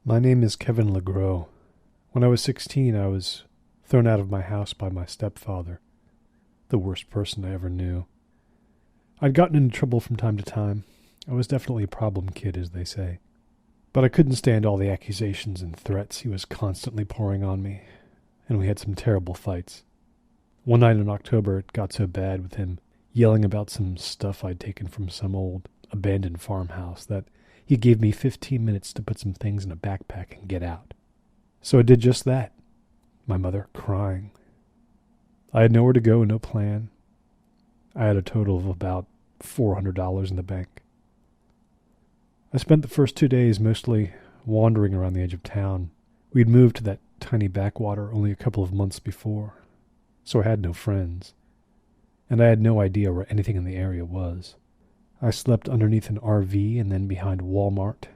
My name is Kevin LeGros. When I was 16, I was thrown out of my house by my stepfather, the worst person I ever knew. I'd gotten into trouble from time to time. I was definitely a problem kid, as they say. But I couldn't stand all the accusations and threats he was constantly pouring on me, and we had some terrible fights. One night in October, it got so bad with him yelling about some stuff I'd taken from some old abandoned farmhouse that he gave me 15 minutes to put some things in a backpack and get out. So I did just that, my mother crying. I had nowhere to go, no plan. I had a total of about $400 in the bank. I spent the first 2 days mostly wandering around the edge of town. We'd moved to that tiny backwater only a couple of months before, so I had no friends, and I had no idea where anything in the area was. I slept underneath an RV and then behind Walmart,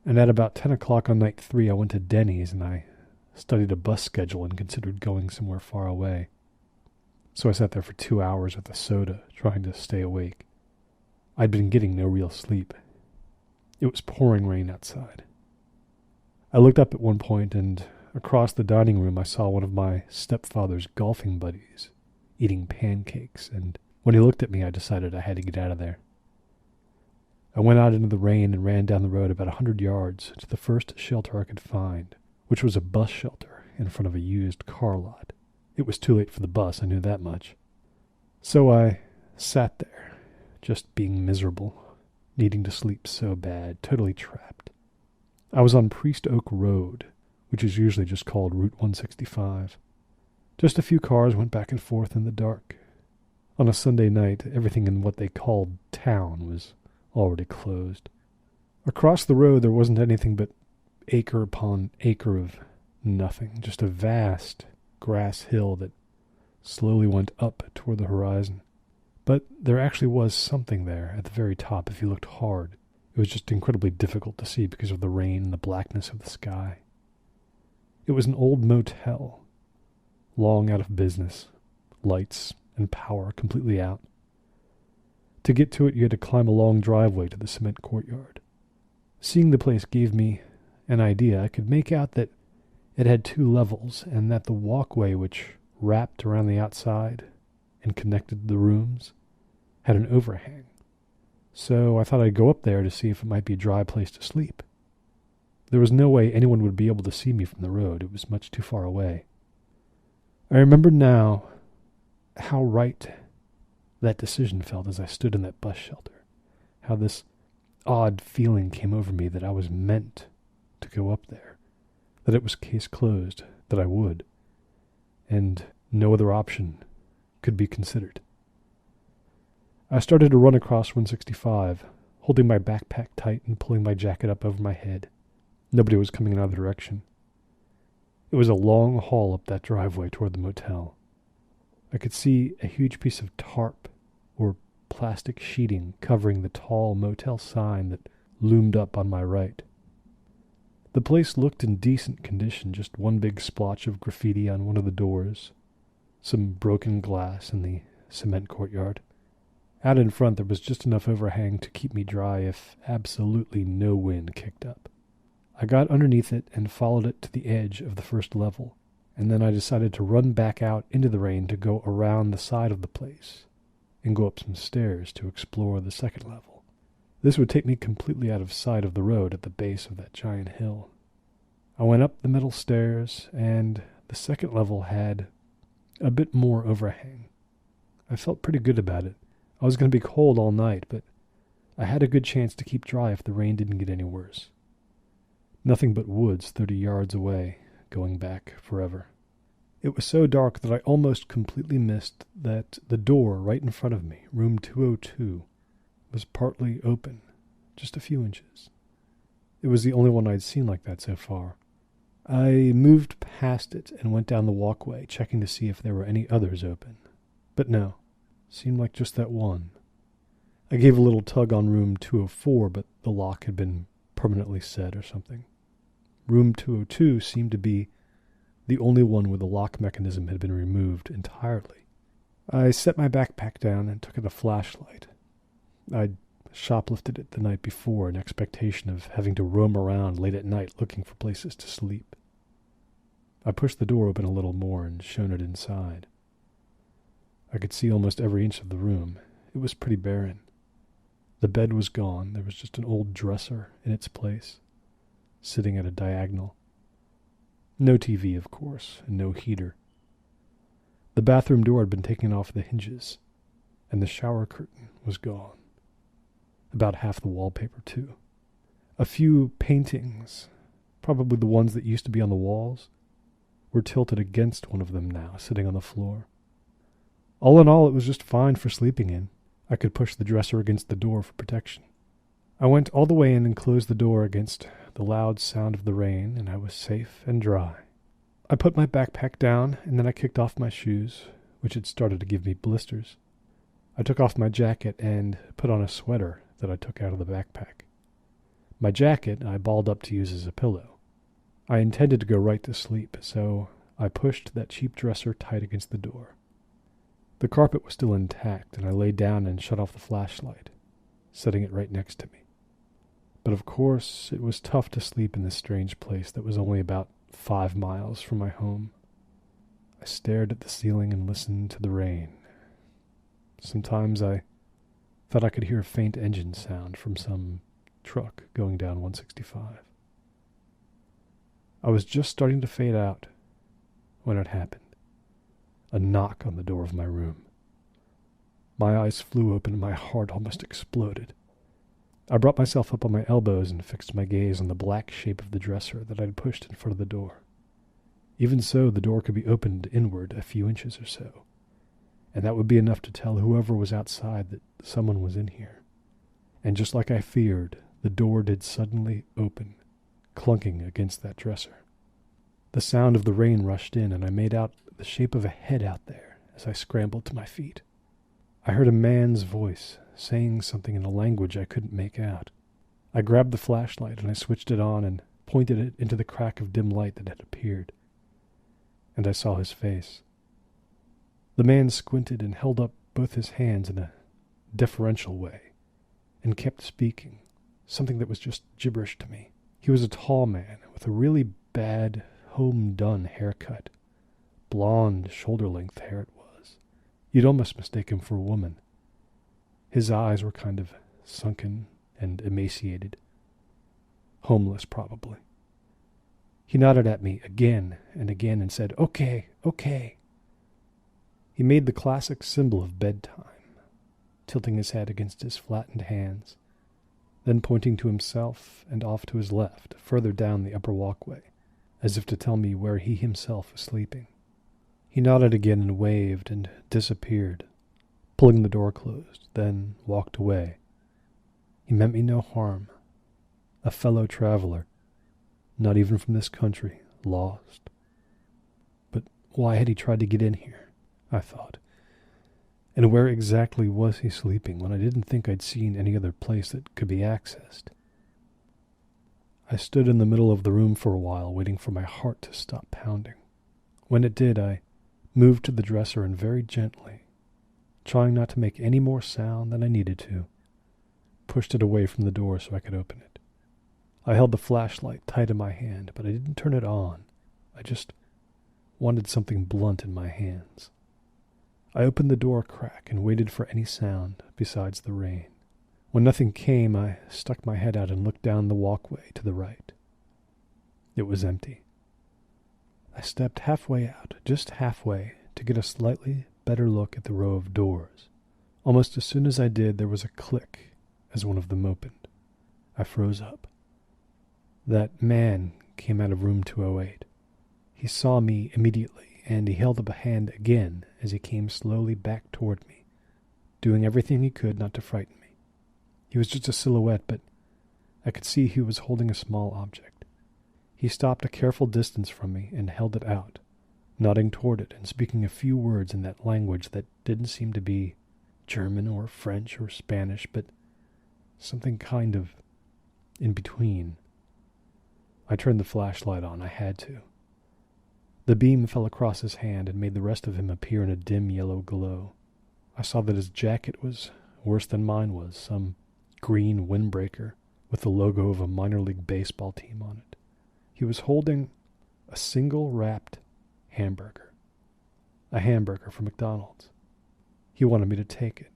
and at about 10 o'clock on night 3 I went to Denny's and I studied a bus schedule and considered going somewhere far away. So I sat there for 2 hours with a soda, trying to stay awake. I'd been getting no real sleep. It was pouring rain outside. I looked up at one point, and across the dining room I saw one of my stepfather's golfing buddies eating pancakes, and when he looked at me I decided I had to get out of there. I went out into the rain and ran down the road about 100 yards to the first shelter I could find, which was a bus shelter in front of a used car lot. It was too late for the bus, I knew that much. So I sat there, just being miserable, needing to sleep so bad, totally trapped. I was on Priest Oak Road, which is usually just called Route 165. Just a few cars went back and forth in the dark. On a Sunday night, everything in what they called town was already closed. Across the road there wasn't anything but acre upon acre of nothing, just a vast grass hill that slowly went up toward the horizon. But there actually was something there at the very top if you looked hard. It was just incredibly difficult to see because of the rain and the blackness of the sky. It was an old motel, long out of business, lights and power completely out. To get to it, you had to climb a long driveway to the cement courtyard. Seeing the place gave me an idea. I could make out that it had 2 levels, and that the walkway which wrapped around the outside and connected the rooms had an overhang. So I thought I'd go up there to see if it might be a dry place to sleep. There was no way anyone would be able to see me from the road. It was much too far away. I remember now how right that decision felt as I stood in that bus shelter, how this odd feeling came over me that I was meant to go up there, that it was case closed, that I would, and no other option could be considered. I started to run across 165, holding my backpack tight and pulling my jacket up over my head. Nobody was coming in either direction. It was a long haul up that driveway toward the motel. I could see a huge piece of tarp or plastic sheeting covering the tall motel sign that loomed up on my right. The place looked in decent condition, just one big splotch of graffiti on one of the doors, some broken glass in the cement courtyard. Out in front there was just enough overhang to keep me dry if absolutely no wind kicked up. I got underneath it and followed it to the edge of the first level, and then I decided to run back out into the rain to go around the side of the place and go up some stairs to explore the second level. This would take me completely out of sight of the road at the base of that giant hill. I went up the metal stairs, and the second level had a bit more overhang. I felt pretty good about it. I was going to be cold all night, but I had a good chance to keep dry if the rain didn't get any worse. Nothing but woods 30 yards away, going back forever. It was so dark that I almost completely missed that the door right in front of me, room 202, was partly open, just a few inches. It was the only one I'd seen like that so far. I moved past it and went down the walkway, checking to see if there were any others open. But no, seemed like just that one. I gave a little tug on room 204, but the lock had been permanently set or something. Room 202 seemed to be the only one where the lock mechanism had been removed entirely. I set my backpack down and took out a flashlight. I'd shoplifted it the night before in expectation of having to roam around late at night looking for places to sleep. I pushed the door open a little more and shone it inside. I could see almost every inch of the room. It was pretty barren. The bed was gone. There was just an old dresser in its place, sitting at a diagonal. No TV, of course, and no heater. The bathroom door had been taken off the hinges, and the shower curtain was gone. About half the wallpaper, too. A few paintings, probably the ones that used to be on the walls, were tilted against one of them now, sitting on the floor. All in all, it was just fine for sleeping in. I could push the dresser against the door for protection. I went all the way in and closed the door against the loud sound of the rain, and I was safe and dry. I put my backpack down, and then I kicked off my shoes, which had started to give me blisters. I took off my jacket and put on a sweater that I took out of the backpack. My jacket I balled up to use as a pillow. I intended to go right to sleep, so I pushed that cheap dresser tight against the door. The carpet was still intact, and I lay down and shut off the flashlight, setting it right next to me. But of course, it was tough to sleep in this strange place that was only about 5 miles from my home. I stared at the ceiling and listened to the rain. Sometimes I thought I could hear a faint engine sound from some truck going down 165. I was just starting to fade out when it happened. A knock on the door of my room. My eyes flew open and my heart almost exploded. I brought myself up on my elbows and fixed my gaze on the black shape of the dresser that I had pushed in front of the door. Even so, the door could be opened inward a few inches or so, and that would be enough to tell whoever was outside that someone was in here. And just like I feared, the door did suddenly open, clunking against that dresser. The sound of the rain rushed in, and I made out the shape of a head out there as I scrambled to my feet. I heard a man's voice saying something in a language I couldn't make out. I grabbed the flashlight and I switched it on and pointed it into the crack of dim light that had appeared. And I saw his face. The man squinted and held up both his hands in a deferential way and kept speaking, something that was just gibberish to me. He was a tall man with a really bad, home-done haircut. Blonde, shoulder-length hair it was. You'd almost mistake him for a woman. His eyes were kind of sunken and emaciated. Homeless, probably. He nodded at me again and again and said, "Okay, okay." He made the classic symbol of bedtime, tilting his head against his flattened hands, then pointing to himself and off to his left, further down the upper walkway, as if to tell me where he himself was sleeping. He nodded again and waved and disappeared, pulling the door closed, then walked away. He meant me no harm. A fellow traveler, not even from this country, lost. But why had he tried to get in here? I thought. And where exactly was he sleeping when I didn't think I'd seen any other place that could be accessed? I stood in the middle of the room for a while, waiting for my heart to stop pounding. When it did, I moved to the dresser and very gently, trying not to make any more sound than I needed to, pushed it away from the door so I could open it. I held the flashlight tight in my hand, but I didn't turn it on. I just wanted something blunt in my hands. I opened the door crack and waited for any sound besides the rain. When nothing came, I stuck my head out and looked down the walkway to the right. It was empty. I stepped halfway out, just halfway, to get a slightly better look at the row of doors. Almost as soon as I did, there was a click as one of them opened. I froze up. That man came out of room 208. He saw me immediately, and he held up a hand again as he came slowly back toward me, doing everything he could not to frighten me. He was just a silhouette, but I could see he was holding a small object. He stopped a careful distance from me and held it out, nodding toward it and speaking a few words in that language that didn't seem to be German or French or Spanish, but something kind of in between. I turned the flashlight on. I had to. The beam fell across his hand and made the rest of him appear in a dim yellow glow. I saw that his jacket was worse than mine was, some green windbreaker with the logo of a minor league baseball team on it. He was holding a single wrapped hamburger. A hamburger from McDonald's. He wanted me to take it.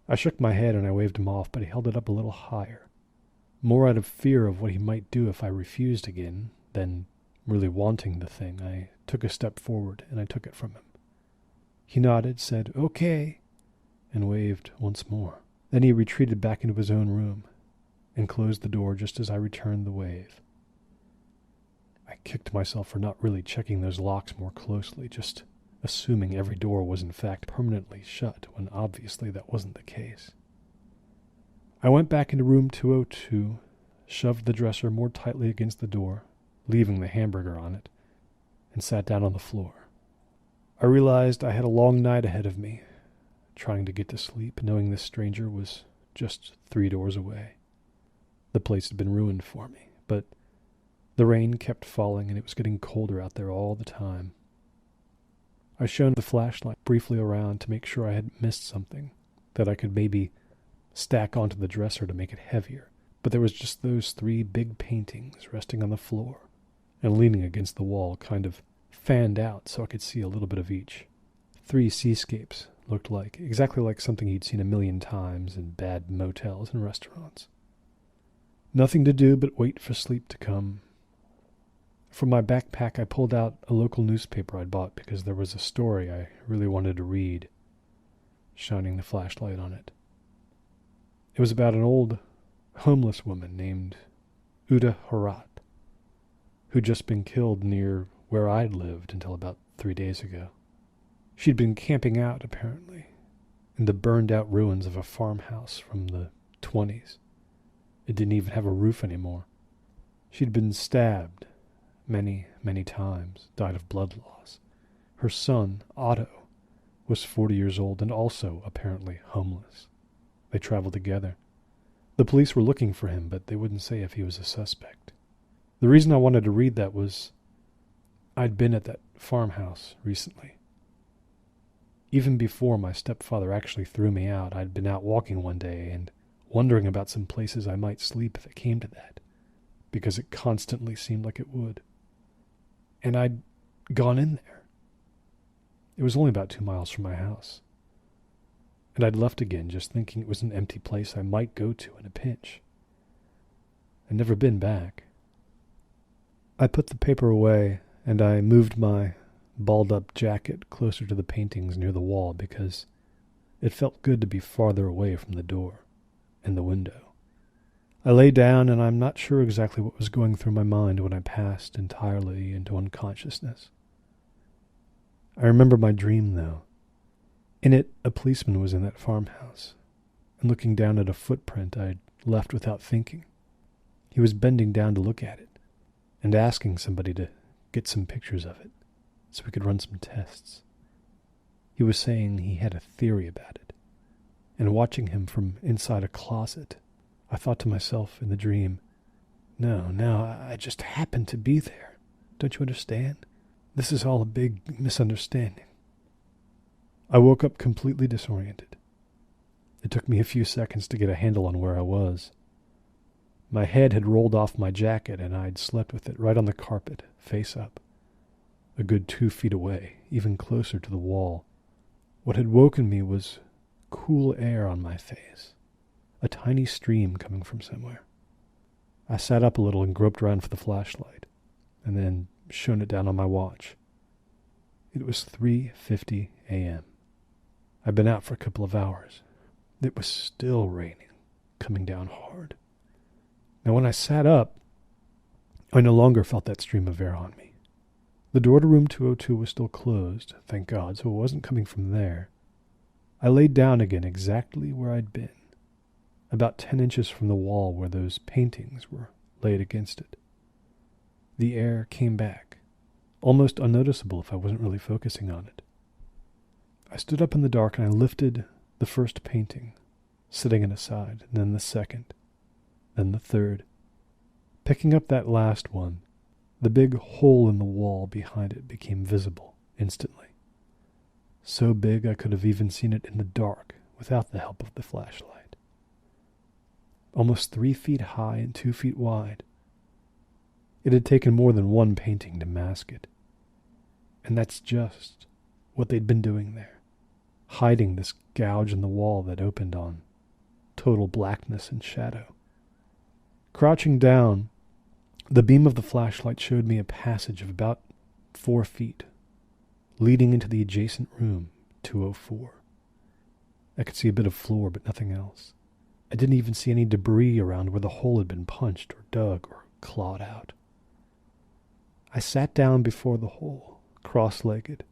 I shook my head and I waved him off, but he held it up a little higher. More out of fear of what he might do if I refused again than really wanting the thing, I took a step forward and I took it from him. He nodded, said, "Okay," and waved once more. Then he retreated back into his own room and closed the door just as I returned the wave. I kicked myself for not really checking those locks more closely, just assuming every door was in fact permanently shut when obviously that wasn't the case. I went back into room 202, shoved the dresser more tightly against the door, leaving the hamburger on it, and sat down on the floor. I realized I had a long night ahead of me, trying to get to sleep, knowing this stranger was just 3 doors away. The place had been ruined for me, but the rain kept falling and it was getting colder out there all the time. I shone the flashlight briefly around to make sure I hadn't missed something that I could maybe stack onto the dresser to make it heavier, but there was just those 3 big paintings resting on the floor and leaning against the wall, kind of fanned out so I could see a little bit of each. 3 seascapes looked like, exactly like something you'd seen a million times in bad motels and restaurants. Nothing to do but wait for sleep to come. From my backpack, I pulled out a local newspaper I'd bought because there was a story I really wanted to read, shining the flashlight on it. It was about an old homeless woman named Uda Harat, who'd just been killed near where I'd lived until about 3 days ago. She'd been camping out, apparently, in the burned-out ruins of a farmhouse from the 20s. It didn't even have a roof anymore. She'd been stabbed many, many times, died of blood loss. Her son, Otto, was 40 years old and also apparently homeless. They traveled together. The police were looking for him, but they wouldn't say if he was a suspect. The reason I wanted to read that was I'd been at that farmhouse recently. Even before my stepfather actually threw me out, I'd been out walking one day and wondering about some places I might sleep if it came to that, because it constantly seemed like it would. And I'd gone in there. It was only about 2 miles from my house. And I'd left again just thinking it was an empty place I might go to in a pinch. I'd never been back. I put the paper away and I moved my balled-up jacket closer to the paintings near the wall because it felt good to be farther away from the door and the window. I lay down, and I'm not sure exactly what was going through my mind when I passed entirely into unconsciousness. I remember my dream, though. In it, a policeman was in that farmhouse, and looking down at a footprint I'd left without thinking. He was bending down to look at it, and asking somebody to get some pictures of it, so we could run some tests. He was saying he had a theory about it, and watching him from inside a closet, I thought to myself in the dream, No, I just happened to be there. Don't you understand? This is all a big misunderstanding. I woke up completely disoriented. It took me a few seconds to get a handle on where I was. My head had rolled off my jacket, and I'd slept with it right on the carpet, face up, a good 2 feet away, even closer to the wall. What had woken me was cool air on my face, a tiny stream coming from somewhere. I sat up a little and groped around for the flashlight, and then shone it down on my watch. It was 3:50 a.m. I'd been out for a couple of hours. It was still raining, coming down hard. Now when I sat up, I no longer felt that stream of air on me. The door to room 202 was still closed, thank God, so it wasn't coming from there. I laid down again exactly where I'd been, about 10 inches from the wall where those paintings were laid against it. The air came back, almost unnoticeable if I wasn't really focusing on it. I stood up in the dark and I lifted the first painting, setting it aside, and then the second, then the third. Picking up that last one, the big hole in the wall behind it became visible instantly. So big I could have even seen it in the dark without the help of the flashlight. almost 3 feet high and 2 feet wide. It had taken more than one painting to mask it. And that's just what they'd been doing there, hiding this gouge in the wall that opened on total blackness and shadow. Crouching down, the beam of the flashlight showed me a passage of about 4 feet, leading into the adjacent room, 204. I could see a bit of floor, but nothing else. I didn't even see any debris around where the hole had been punched or dug or clawed out. I sat down before the hole, cross-legged,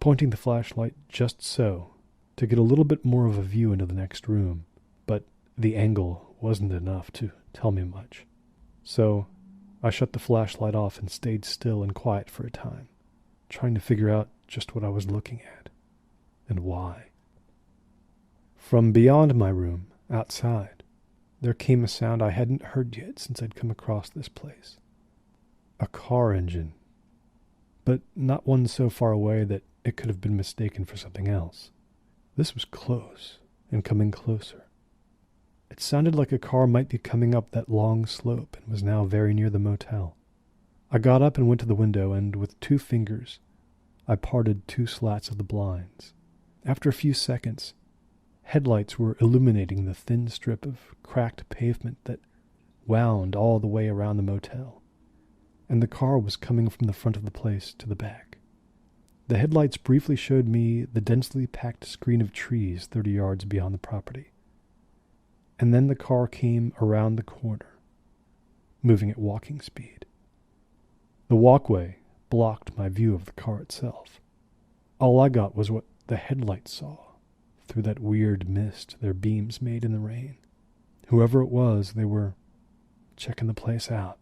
pointing the flashlight just so to get a little bit more of a view into the next room, but the angle wasn't enough to tell me much. So I shut the flashlight off and stayed still and quiet for a time, trying to figure out just what I was looking at and why. From beyond my room, outside, there came a sound I hadn't heard yet since I'd come across this place. A car engine, but not one so far away that it could have been mistaken for something else. This was close and coming closer. It sounded like a car might be coming up that long slope and was now very near the motel. I got up and went to the window, and with 2 fingers, I parted 2 slats of the blinds. After a few seconds, headlights were illuminating the thin strip of cracked pavement that wound all the way around the motel, and the car was coming from the front of the place to the back. The headlights briefly showed me the densely packed screen of trees 30 yards beyond the property. And then the car came around the corner, moving at walking speed. The walkway blocked my view of the car itself. All I got was what the headlights saw through that weird mist their beams made in the rain. Whoever it was, they were checking the place out.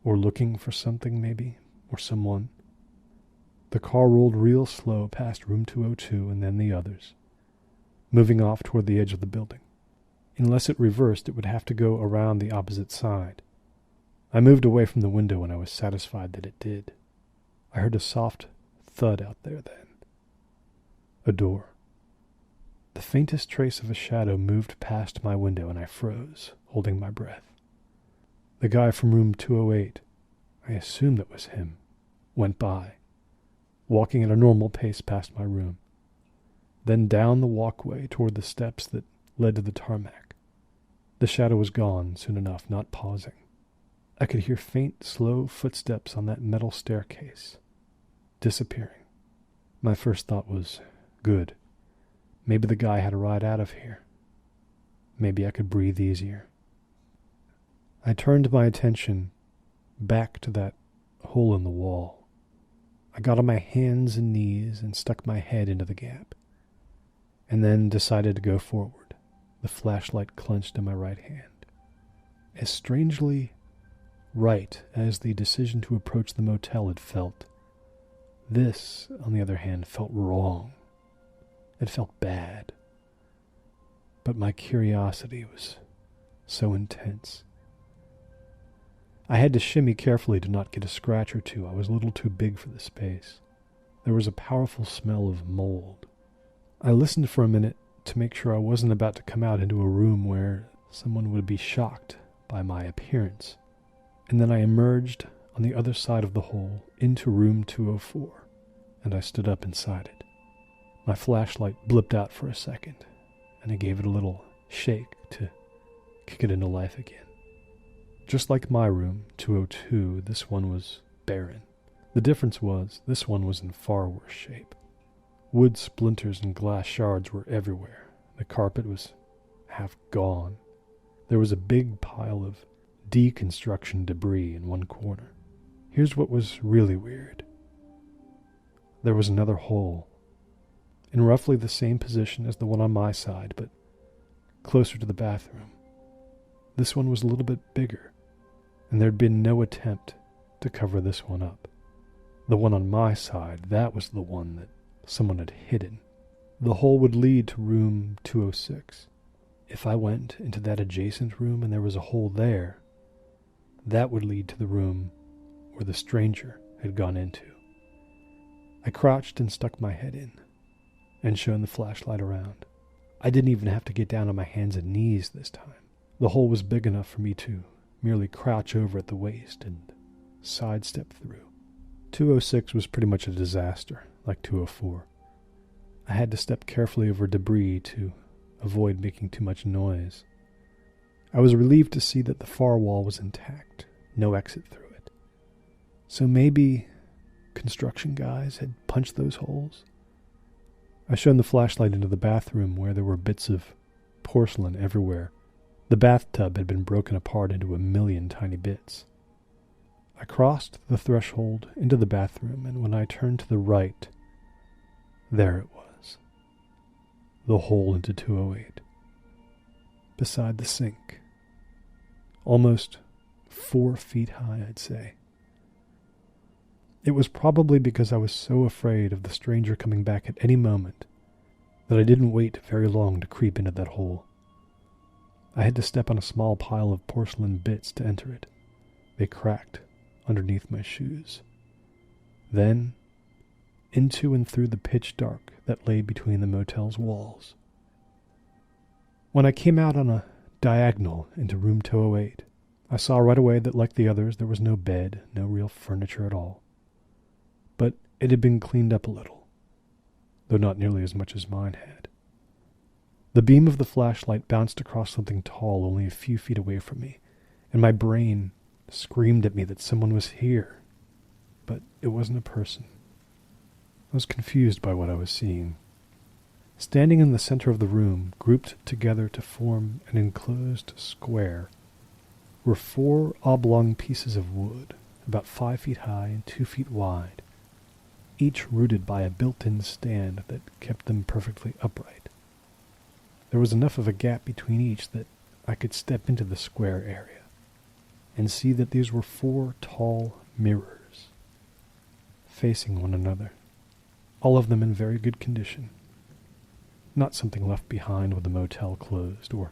Or looking for something, maybe, or someone. The car rolled real slow past room 202 and then the others, moving off toward the edge of the building. Unless it reversed, it would have to go around the opposite side. I moved away from the window and I was satisfied that it did. I heard a soft thud out there then. A door. The faintest trace of a shadow moved past my window and I froze, holding my breath. The guy from room 208, I assumed that was him, went by, walking at a normal pace past my room, then down the walkway toward the steps that led to the tarmac. The shadow was gone soon enough, not pausing. I could hear faint, slow footsteps on that metal staircase, disappearing. My first thought was, good. Maybe the guy had a ride out of here. Maybe I could breathe easier. I turned my attention back to that hole in the wall. I got on my hands and knees and stuck my head into the gap, and then decided to go forward, the flashlight clenched in my right hand. As strangely right as the decision to approach the motel had felt, this, on the other hand, felt wrong. It felt bad. But my curiosity was so intense. I had to shimmy carefully to not get a scratch or two. I was a little too big for the space. There was a powerful smell of mold. I listened for a minute to make sure I wasn't about to come out into a room where someone would be shocked by my appearance. And then I emerged on the other side of the hole into room 204, and I stood up inside it. My flashlight blipped out for a second, and I gave it a little shake to kick it into life again. Just like my room, 202, this one was barren. The difference was, this one was in far worse shape. Wood splinters and glass shards were everywhere. The carpet was half gone. There was a big pile of deconstruction debris in one corner. Here's what was really weird. There was another hole, in roughly the same position as the one on my side, but closer to the bathroom. This one was a little bit bigger, and there'd been no attempt to cover this one up. The one on my side, that was the one that someone had hidden. The hole would lead to room 206. If I went into that adjacent room and there was a hole there, that would lead to the room where the stranger had gone into. I crouched and stuck my head in, and shone the flashlight around. I didn't even have to get down on my hands and knees this time. The hole was big enough for me to merely crouch over at the waist and sidestep through. 206 was pretty much a disaster, like 204. I had to step carefully over debris to avoid making too much noise. I was relieved to see that the far wall was intact, no exit through it. So maybe construction guys had punched those holes? I shone the flashlight into the bathroom where there were bits of porcelain everywhere. The bathtub had been broken apart into a million tiny bits. I crossed the threshold into the bathroom, and when I turned to the right, there it was. The hole into 208. Beside the sink. Almost 4 feet high, I'd say. It was probably because I was so afraid of the stranger coming back at any moment that I didn't wait very long to creep into that hole. I had to step on a small pile of porcelain bits to enter it. They cracked underneath my shoes. Then, into and through the pitch dark that lay between the motel's walls. When I came out on a diagonal into room 208, I saw right away that, like the others, there was no bed, no real furniture at all. But it had been cleaned up a little, though not nearly as much as mine had. The beam of the flashlight bounced across something tall only a few feet away from me, and my brain screamed at me that someone was here. But it wasn't a person. I was confused by what I was seeing. Standing in the center of the room, grouped together to form an enclosed square, were 4 oblong pieces of wood, about 5 feet high and 2 feet wide, each rooted by a built-in stand that kept them perfectly upright. There was enough of a gap between each that I could step into the square area and see that these were 4 tall mirrors facing one another, all of them in very good condition. Not something left behind when the motel closed or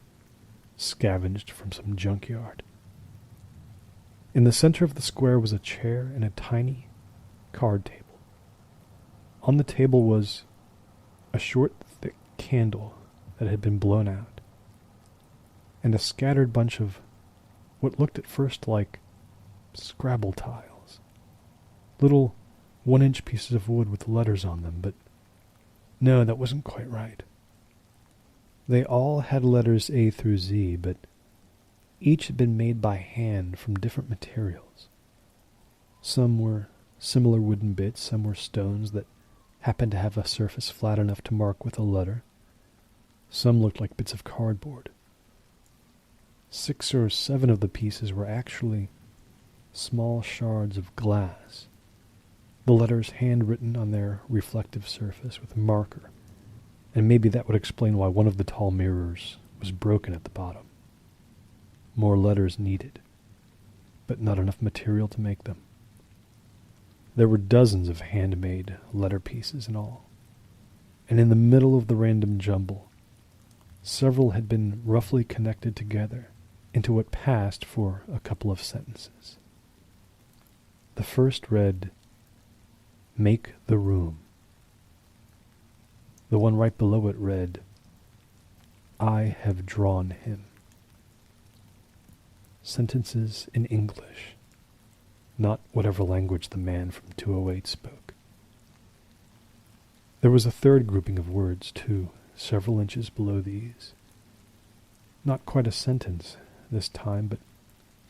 scavenged from some junkyard. In the center of the square was a chair and a tiny card table. On the table was a short, thick candle that had been blown out, and a scattered bunch of what looked at first like Scrabble tiles. Little 1-inch pieces of wood with letters on them, but no, that wasn't quite right. They all had letters A through Z, but each had been made by hand from different materials. Some were similar wooden bits, some were stones that happened to have a surface flat enough to mark with a letter. Some looked like bits of cardboard. 6 or 7 of the pieces were actually small shards of glass, the letters handwritten on their reflective surface with a marker, and maybe that would explain why one of the tall mirrors was broken at the bottom. More letters needed, but not enough material to make them. There were dozens of handmade letter pieces in all, and in the middle of the random jumble, several had been roughly connected together into what passed for a couple of sentences. The first read, "Make the room." The one right below it read, "I have drawn him." Sentences in English, not whatever language the man from 208 spoke. There was a third grouping of words, too, several inches below these. Not quite a sentence this time, but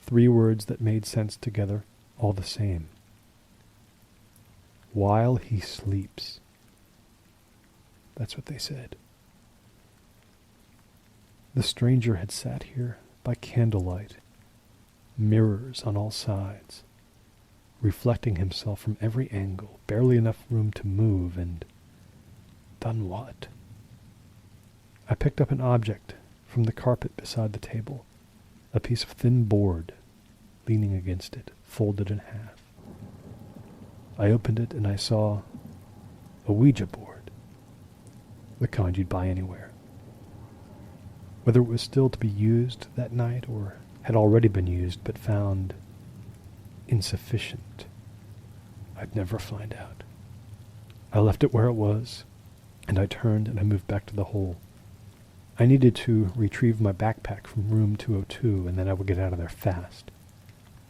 3 words that made sense together all the same. While he sleeps. That's what they said. The stranger had sat here by candlelight, mirrors on all sides, reflecting himself from every angle, barely enough room to move, and done what? I picked up an object from the carpet beside the table, a piece of thin board, leaning against it, folded in half. I opened it and I saw a Ouija board, the kind you'd buy anywhere. Whether it was still to be used that night or had already been used but found insufficient, I'd never find out. I left it where it was, and I turned and I moved back to the hole. I needed to retrieve my backpack from room 202, and then I would get out of there fast.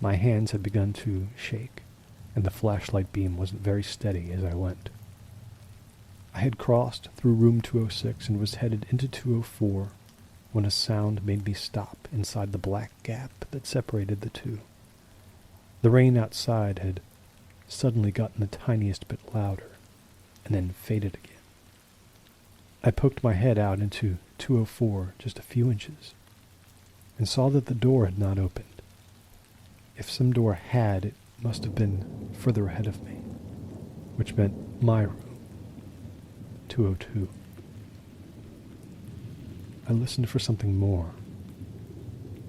My hands had begun to shake, and the flashlight beam wasn't very steady as I went. I had crossed through room 206 and was headed into 204 when a sound made me stop inside the black gap that separated the two. The rain outside had suddenly gotten the tiniest bit louder, and then faded again. I poked my head out into 204 just a few inches, and saw that the door had not opened. If some door had, it must have been further ahead of me, which meant my room, 202. I listened for something more.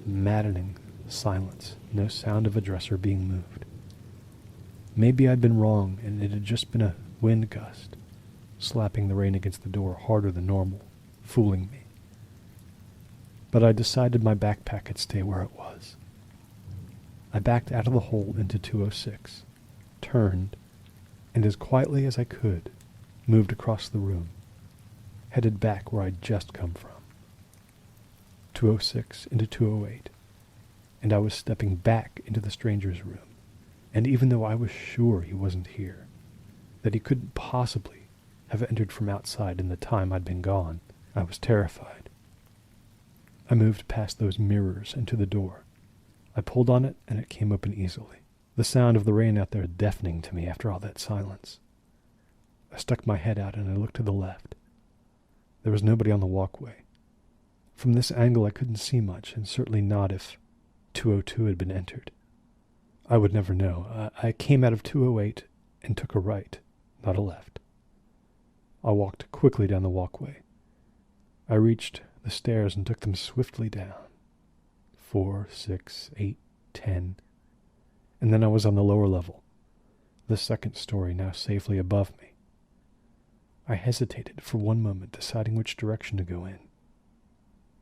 Maddening silence, no sound of a dresser being moved. Maybe I'd been wrong, and it had just been a wind gust, slapping the rain against the door harder than normal, fooling me. But I decided my backpack could stay where it was. I backed out of the hole into 206, turned, and as quietly as I could, moved across the room, headed back where I'd just come from. 206 into 208, and I was stepping back into the stranger's room, and even though I was sure he wasn't here, that he couldn't possibly have entered from outside in the time I'd been gone, I was terrified. I moved past those mirrors and to the door. I pulled on it, and it came open easily, the sound of the rain out there deafening to me after all that silence. I stuck my head out, and I looked to the left. There was nobody on the walkway. From this angle I couldn't see much, and certainly not if 202 had been entered. I would never know. I came out of 208 and took a right, not a left. I walked quickly down the walkway. I reached the stairs and took them swiftly down. 4, 6, 8, 10, and then I was on the lower level, the second story now safely above me. I hesitated for one moment, deciding which direction to go in.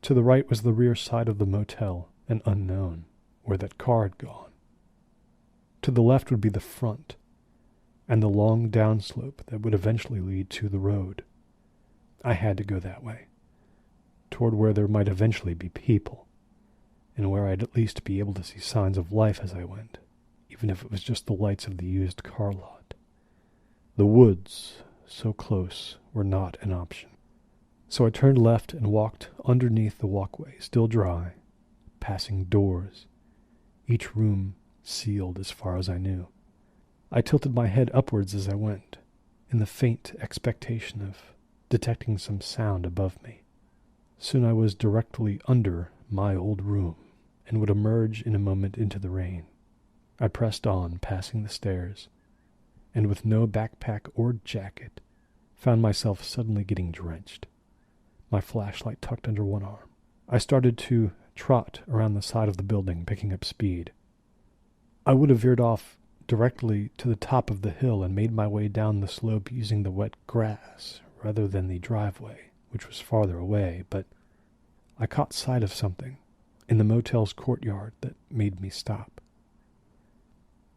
To the right was the rear side of the motel, an unknown, where that car had gone. To the left would be the front, and the long downslope that would eventually lead to the road. I had to go that way, toward where there might eventually be people, and where I'd at least be able to see signs of life as I went, even if it was just the lights of the used car lot. The woods, so close, were not an option. So I turned left and walked underneath the walkway, still dry, passing doors, each room sealed as far as I knew. I tilted my head upwards as I went, in the faint expectation of detecting some sound above me. Soon I was directly under my old room, and would emerge in a moment into the rain. I pressed on, passing the stairs, and with no backpack or jacket, found myself suddenly getting drenched, my flashlight tucked under one arm. I started to trot around the side of the building, picking up speed. I would have veered off directly to the top of the hill and made my way down the slope using the wet grass rather than the driveway, which was farther away, but I caught sight of something in the motel's courtyard that made me stop.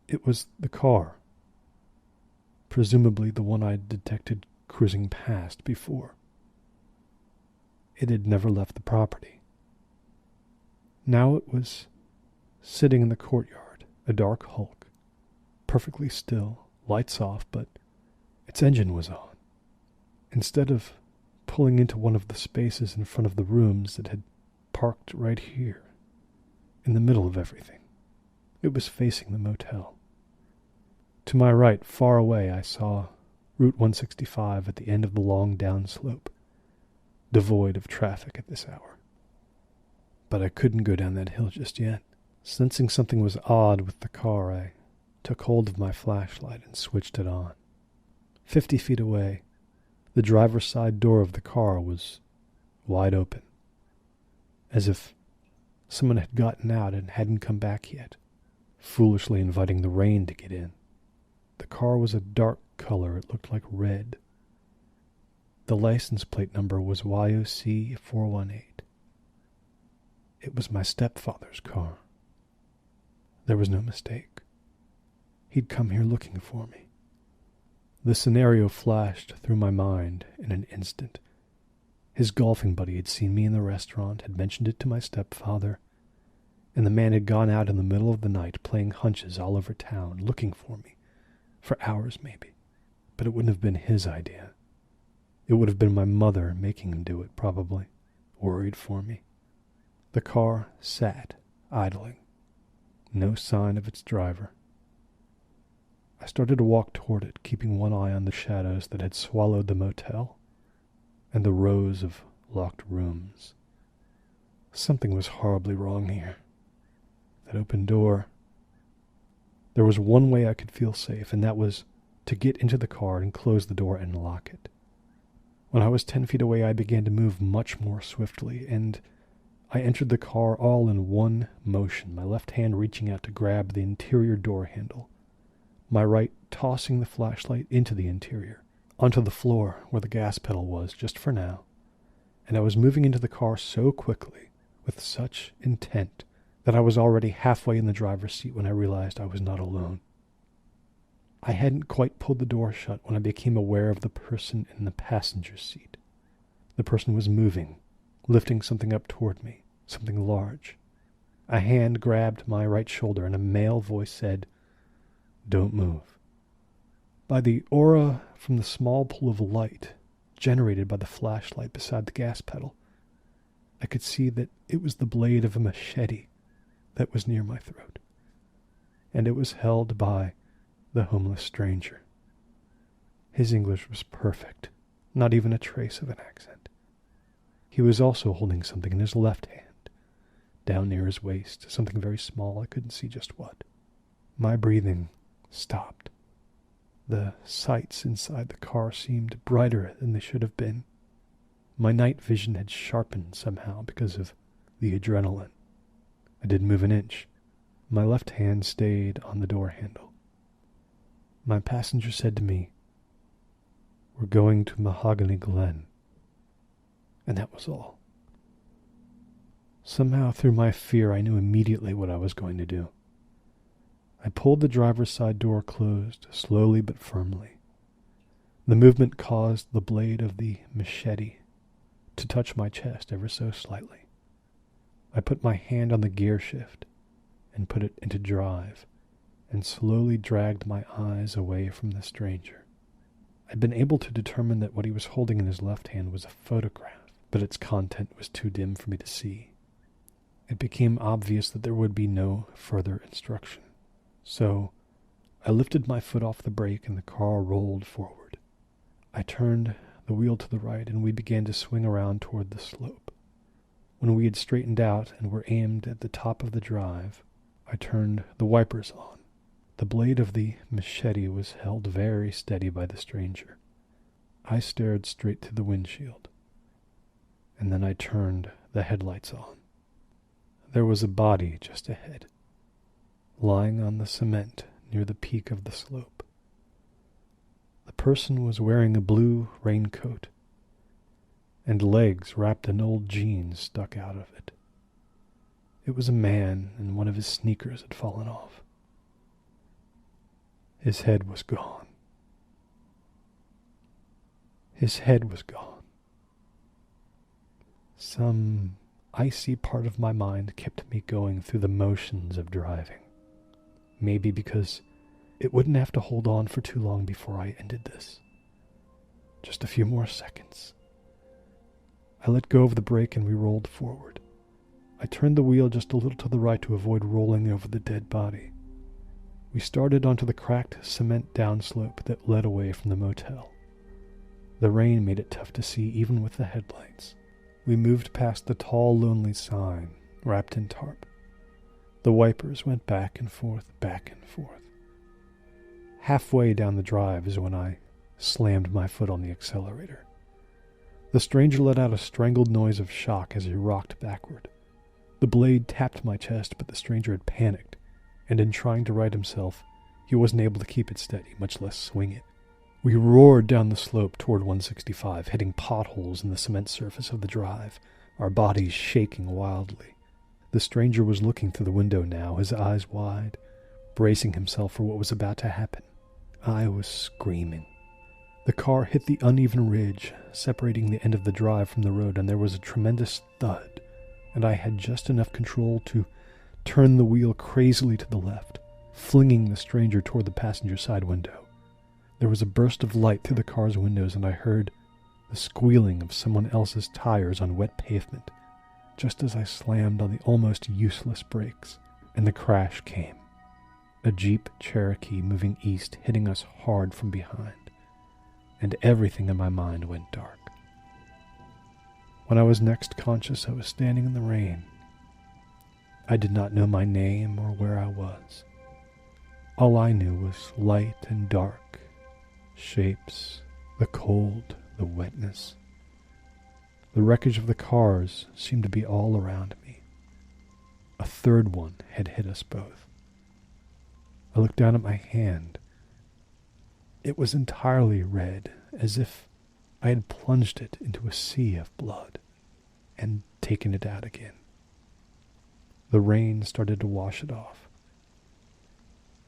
It was the car, presumably the one I'd detected cruising past before. It had never left the property. Now it was sitting in the courtyard, a dark hulk, perfectly still, lights off, but its engine was on. Instead of pulling into one of the spaces in front of the rooms, it had parked right here, in the middle of everything. It was facing the motel. To my right, far away, I saw Route 165 at the end of the long downslope, devoid of traffic at this hour. But I couldn't go down that hill just yet. Sensing something was odd with the car, I took hold of my flashlight and switched it on. 50 feet away, the driver's side door of the car was wide open, as if someone had gotten out and hadn't come back yet, foolishly inviting the rain to get in. The car was a dark color. It looked like red. The license plate number was YOC 418. It was my stepfather's car. There was no mistake. He'd come here looking for me. The scenario flashed through my mind in an instant. His golfing buddy had seen me in the restaurant, had mentioned it to my stepfather, and the man had gone out in the middle of the night playing hunches all over town, looking for me, for hours maybe. But it wouldn't have been his idea. It would have been my mother making him do it, probably, worried for me. The car sat, idling. No sign of its driver. I started to walk toward it, keeping one eye on the shadows that had swallowed the motel and the rows of locked rooms. Something was horribly wrong here. That open door. There was one way I could feel safe, and that was to get into the car and close the door and lock it. When I was 10 feet away, I began to move much more swiftly, and I entered the car all in one motion, my left hand reaching out to grab the interior door handle, my right tossing the flashlight into the interior, onto the floor where the gas pedal was, just for now. And I was moving into the car so quickly, with such intent, that I was already halfway in the driver's seat when I realized I was not alone. I hadn't quite pulled the door shut when I became aware of the person in the passenger seat. The person was moving, lifting something up toward me, something large. A hand grabbed my right shoulder and a male voice said, "Don't move." By the aura from the small pool of light generated by the flashlight beside the gas pedal, I could see that it was the blade of a machete that was near my throat, and it was held by the homeless stranger. His English was perfect, not even a trace of an accent. He was also holding something in his left hand, down near his waist, something very small, I couldn't see just what. My breathing stopped. The sights inside the car seemed brighter than they should have been. My night vision had sharpened somehow because of the adrenaline. I didn't move an inch. My left hand stayed on the door handle. My passenger said to me, "We're going to Mahogany Glen." And that was all. Somehow through my fear I knew immediately what I was going to do. I pulled the driver's side door closed, slowly but firmly. The movement caused the blade of the machete to touch my chest ever so slightly. I put my hand on the gear shift and put it into drive, and slowly dragged my eyes away from the stranger. I'd been able to determine that what he was holding in his left hand was a photograph, but its content was too dim for me to see. It became obvious that there would be no further instruction. So I lifted my foot off the brake and the car rolled forward. I turned the wheel to the right and we began to swing around toward the slope. When we had straightened out and were aimed at the top of the drive, I turned the wipers on. The blade of the machete was held very steady by the stranger. I stared straight through the windshield, and then I turned the headlights on. There was a body just ahead, lying on the cement near the peak of the slope. The person was wearing a blue raincoat, and legs wrapped in old jeans stuck out of it. It was a man, and one of his sneakers had fallen off. His head was gone. His head was gone. Some icy part of my mind kept me going through the motions of driving. Maybe because it wouldn't have to hold on for too long before I ended this. Just a few more seconds. I let go of the brake and we rolled forward. I turned the wheel just a little to the right to avoid rolling over the dead body. We started onto the cracked cement downslope that led away from the motel. The rain made it tough to see even with the headlights. We moved past the tall, lonely sign, wrapped in tarp. The wipers went back and forth, back and forth. Halfway down the drive is when I slammed my foot on the accelerator. The stranger let out a strangled noise of shock as he rocked backward. The blade tapped my chest, but the stranger had panicked, and in trying to right himself, he wasn't able to keep it steady, much less swing it. We roared down the slope toward 165, hitting potholes in the cement surface of the drive, our bodies shaking wildly. The stranger was looking through the window now, his eyes wide, bracing himself for what was about to happen. I was screaming. The car hit the uneven ridge separating the end of the drive from the road, and there was a tremendous thud, and I had just enough control to turn the wheel crazily to the left, flinging the stranger toward the passenger side window. There was a burst of light through the car's windows, and I heard the squealing of someone else's tires on wet pavement, just as I slammed on the almost useless brakes, and the crash came. A Jeep Cherokee moving east, hitting us hard from behind, and everything in my mind went dark. When I was next conscious, I was standing in the rain. I did not know my name or where I was. All I knew was light and dark, shapes, the cold, the wetness. The wreckage of the cars seemed to be all around me. A third one had hit us both. I looked down at my hand. It was entirely red, as if I had plunged it into a sea of blood and taken it out again. The rain started to wash it off.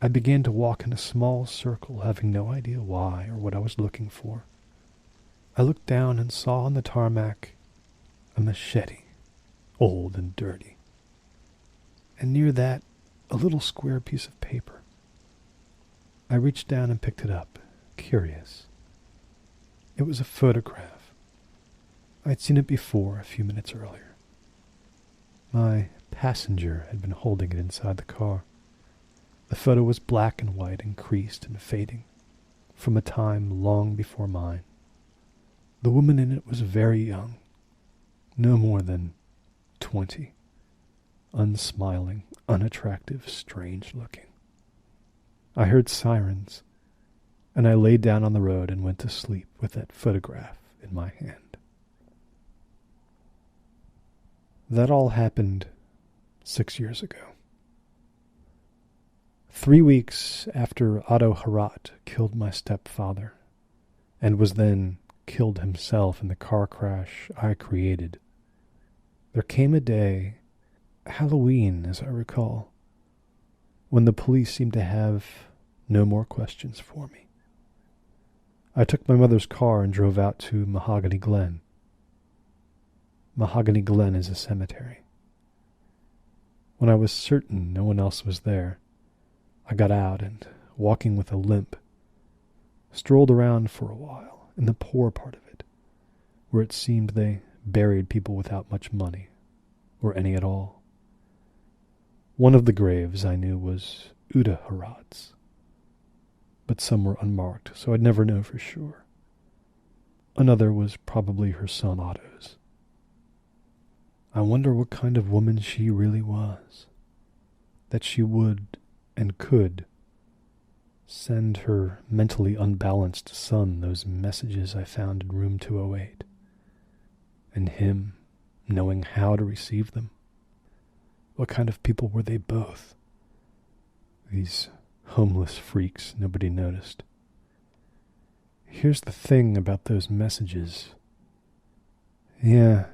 I began to walk in a small circle, having no idea why or what I was looking for. I looked down and saw on the tarmac a machete, old and dirty, and near that a little square piece of paper. I reached down and picked it up, curious. It was a photograph. I'd seen it before a few minutes earlier. My passenger had been holding it inside the car. The photo was black and white and creased and fading, from a time long before mine. The woman in it was very young, no more than 20, unsmiling, unattractive, strange-looking. I heard sirens, and I lay down on the road and went to sleep with that photograph in my hand. That all happened 6 years ago. 3 weeks after Otto Herat killed my stepfather, and was then killed himself in the car crash I created, there came a day, Halloween as I recall, when the police seemed to have no more questions for me. I took my mother's car and drove out to Mahogany Glen. Mahogany Glen is a cemetery. When I was certain no one else was there, I got out and, walking with a limp, strolled around for a while in the poor part of it, where it seemed they buried people without much money, or any at all. One of the graves I knew was Uda Herat's, but some were unmarked, so I'd never know for sure. Another was probably her son Otto's. I wonder what kind of woman she really was, that she would and could send her mentally unbalanced son those messages I found in room 208, and him knowing how to receive them. What kind of people were they both? These homeless freaks nobody noticed. Here's the thing about those messages. Yeah,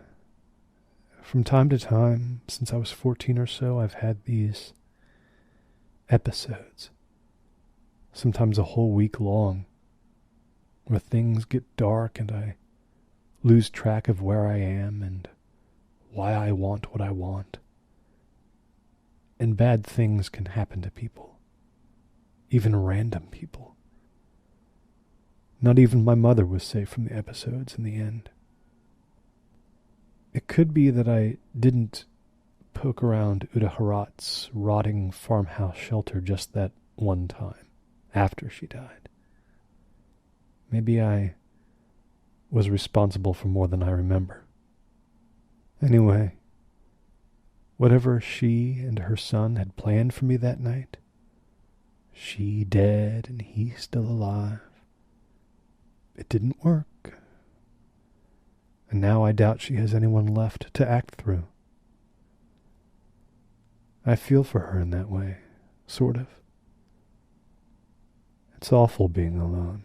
from time to time, since I was 14 or so, I've had these episodes, sometimes a whole week long, where things get dark and I lose track of where I am and why I want what I want. And bad things can happen to people, even random people. Not even my mother was safe from the episodes in the end. It could be that I didn't poke around Uda Herat's rotting farmhouse shelter just that one time, after she died. Maybe I was responsible for more than I remember. Anyway, whatever she and her son had planned for me that night, she dead and he still alive, it didn't work. And now I doubt she has anyone left to act through. I feel for her in that way, sort of. It's awful being alone.